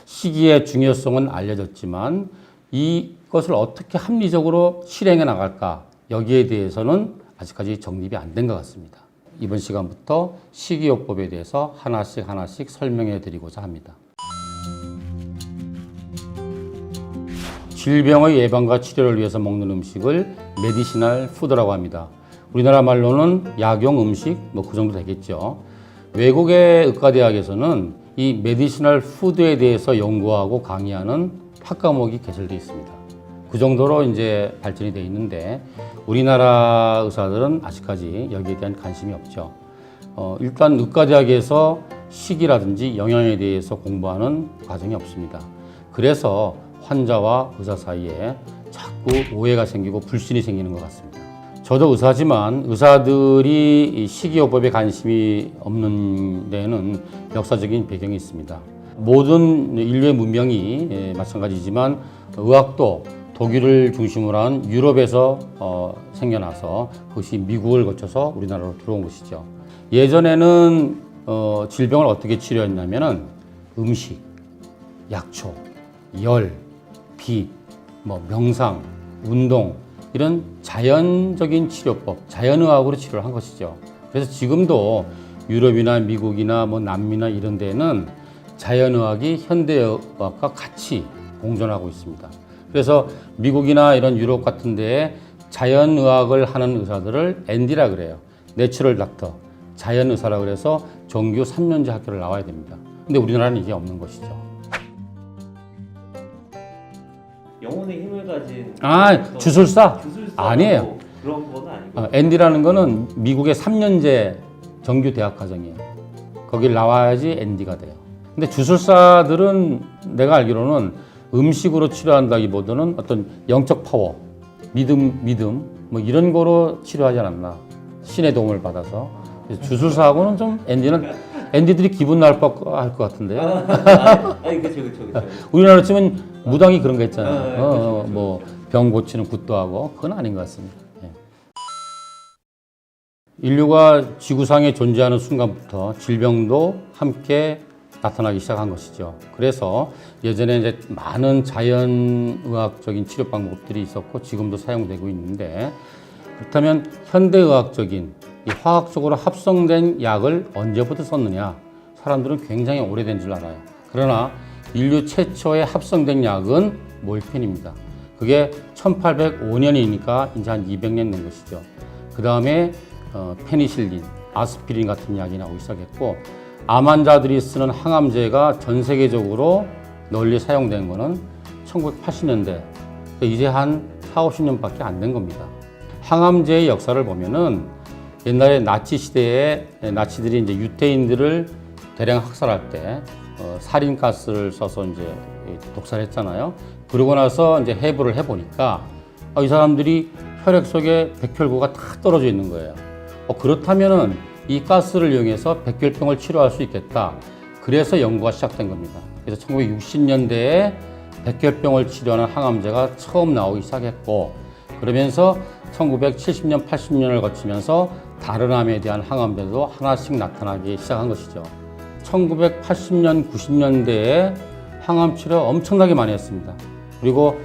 시기의 중요성은 알려졌지만 이것을 어떻게 합리적으로 실행해 나갈까 여기에 대해서는 아직까지 정립이 안 된 것 같습니다. 이번 시간부터 식이요법에 대해서 하나씩 설명해 드리고자 합니다. 질병의 예방과 치료를 위해서 먹는 음식을 메디시널 푸드라고 합니다. 우리나라 말로는 약용 음식 그 정도 되겠죠. 외국의 의과대학에서는 이 메디시널 푸드에 대해서 연구하고 강의하는 학과목이 개설되어 있습니다. 그 정도로 이제 발전이 되어 있는데 우리나라 의사들은 아직까지 여기에 대한 관심이 없죠. 일단 의과대학에서 식이라든지 영양에 대해서 공부하는 과정이 없습니다. 그래서 환자와 의사 사이에 자꾸 오해가 생기고 불신이 생기는 것 같습니다. 저도 의사지만 의사들이 식이요법에 관심이 없는 데에는 역사적인 배경이 있습니다. 모든 인류의 문명이 마찬가지지만 의학도 독일을 중심으로 한 유럽에서 생겨나서 그것이 미국을 거쳐서 우리나라로 들어온 것이죠. 예전에는 질병을 어떻게 치료했냐면은 음식, 약초, 열, 빛, 명상, 운동 이런 자연적인 치료법, 자연의학으로 치료를 한 것이죠. 그래서 지금도 유럽이나 미국이나 남미나 이런 데는 자연의학이 현대의학과 같이 공존하고 있습니다. 그래서 미국이나 이런 유럽 같은 데에 자연의학을 하는 의사들을 ND라 그래요. 내추럴 닥터, 자연의사라 그래서 정규 3년제 학교를 나와야 됩니다. 근데 우리나라는 이게 없는 것이죠. 영혼의 힘을 가진 주술사? 아니에요. 그런 건 아니고 ND라는 거는 미국의 3년제 정규 대학 과정이에요. 거길 나와야지 ND가 돼요. 근데 주술사들은 내가 알기로는 음식으로 치료한다기보다는 어떤 영적 파워, 믿음 이런 거로 치료하지 않았나. 신의 도움을 받아서. 그래서 주술사하고는 좀 ND들이 기분 나쁠 것 같은데요. 그쵸. 우리나라 치면 무당이 그런 거 있잖아요. 병 고치는 굿도 하고 그건 아닌 것 같습니다. 예. 인류가 지구상에 존재하는 순간부터 질병도 함께 나타나기 시작한 것이죠. 그래서 예전에 이제 많은 자연의학적인 치료 방법들이 있었고 지금도 사용되고 있는데 그렇다면 현대의학적인 이 화학적으로 합성된 약을 언제부터 썼느냐? 사람들은 굉장히 오래된 줄 알아요. 그러나 인류 최초의 합성된 약은 몰핀입니다. 그게 1805년이니까 이제 한 200년 된 것이죠. 그 다음에 페니실린, 아스피린 같은 약이 나오기 시작했고 암 환자들이 쓰는 항암제가 전 세계적으로 널리 사용된 거는 1980년대, 이제 한 4, 50년밖에 안 된 겁니다. 항암제의 역사를 보면은 옛날에 나치 시대에 나치들이 이제 유태인들을 대량 학살할 때 살인가스를 써서 이제 독살을 했잖아요. 그러고 나서 이제 해부를 해보니까 이 사람들이 혈액 속에 백혈구가 다 떨어져 있는 거예요. 그렇다면은 이 가스를 이용해서 백혈병을 치료할 수 있겠다. 그래서 연구가 시작된 겁니다. 그래서 1960년대에 백혈병을 치료하는 항암제가 처음 나오기 시작했고 그러면서 1970년, 80년을 거치면서 다른 암에 대한 항암제도 하나씩 나타나기 시작한 것이죠. 1980년, 90년대에 항암 치료 엄청나게 많이 했습니다. 그리고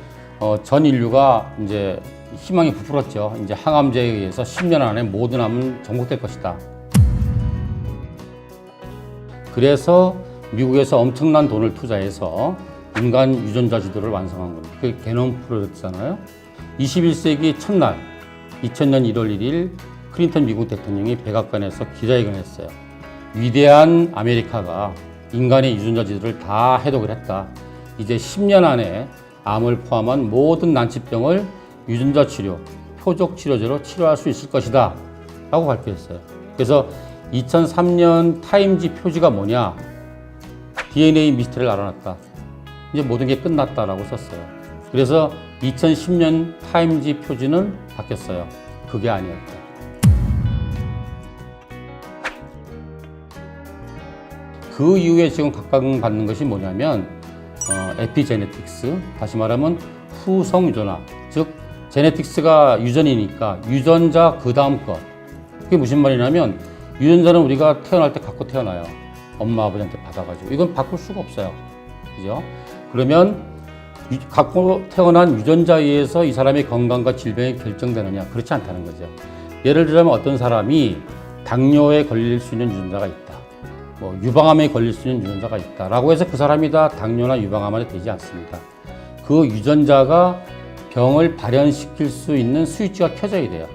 전 인류가 이제 희망이 부풀었죠. 이제 항암제에 의해서 10년 안에 모든 암은 정복될 것이다. 그래서 미국에서 엄청난 돈을 투자해서 인간 유전자 지도를 완성한 겁니다. 그게 게놈 프로젝트잖아요. 21세기 첫날 2000년 1월 1일 클린턴 미국 대통령이 백악관에서 기자회견을 했어요. 위대한 아메리카가 인간의 유전자 지도를 다 해독을 했다. 이제 10년 안에 암을 포함한 모든 난치병을 유전자 치료, 표적 치료제로 치료할 수 있을 것이다 라고 발표했어요. 그래서 2003년 타임지 표지가 뭐냐? DNA 미스터리를 알아놨다. 이제 모든 게 끝났다라고 썼어요. 그래서 2010년 타임지 표지는 바뀌었어요. 그게 아니었다. 그 이후에 지금 각광받는 것이 뭐냐면 에피제네틱스, 다시 말하면 후성 유전학, 즉 제네틱스가 유전이니까 유전자 그 다음 것. 그게 무슨 말이냐면 유전자는 우리가 태어날 때 갖고 태어나요. 엄마 아버지한테 받아가지고 이건 바꿀 수가 없어요. 그죠? 그러면 갖고 태어난 유전자에 의해서 이 사람의 건강과 질병이 결정되느냐? 그렇지 않다는 거죠. 예를 들자면 어떤 사람이 당뇨에 걸릴 수 있는 유전자가 있다. 뭐 유방암에 걸릴 수 있는 유전자가 있다라고 해서 그 사람이 다 당뇨나 유방암이 되지 않습니다. 그 유전자가 병을 발현시킬 수 있는 스위치가 켜져야 돼요.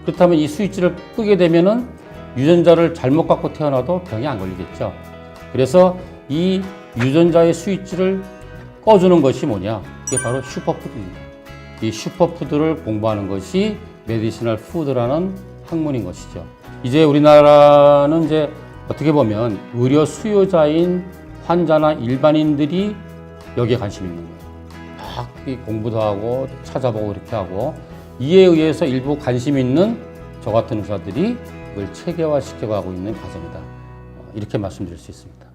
그렇다면 이 스위치를 끄게 되면은 유전자를 잘못 갖고 태어나도 병이 안 걸리겠죠. 그래서 이 유전자의 스위치를 꺼주는 것이 뭐냐? 이게 바로 슈퍼푸드입니다. 이 슈퍼푸드를 공부하는 것이 메디시널 푸드라는 학문인 것이죠. 이제 우리나라는 이제 어떻게 보면 의료 수요자인 환자나 일반인들이 여기에 관심이 있는 거예요. 막 공부도 하고 찾아보고 이렇게 하고 이에 의해서 일부 관심 있는 저 같은 의사들이 이걸 체계화 시켜가고 있는 과정이다. 이렇게 말씀드릴 수 있습니다.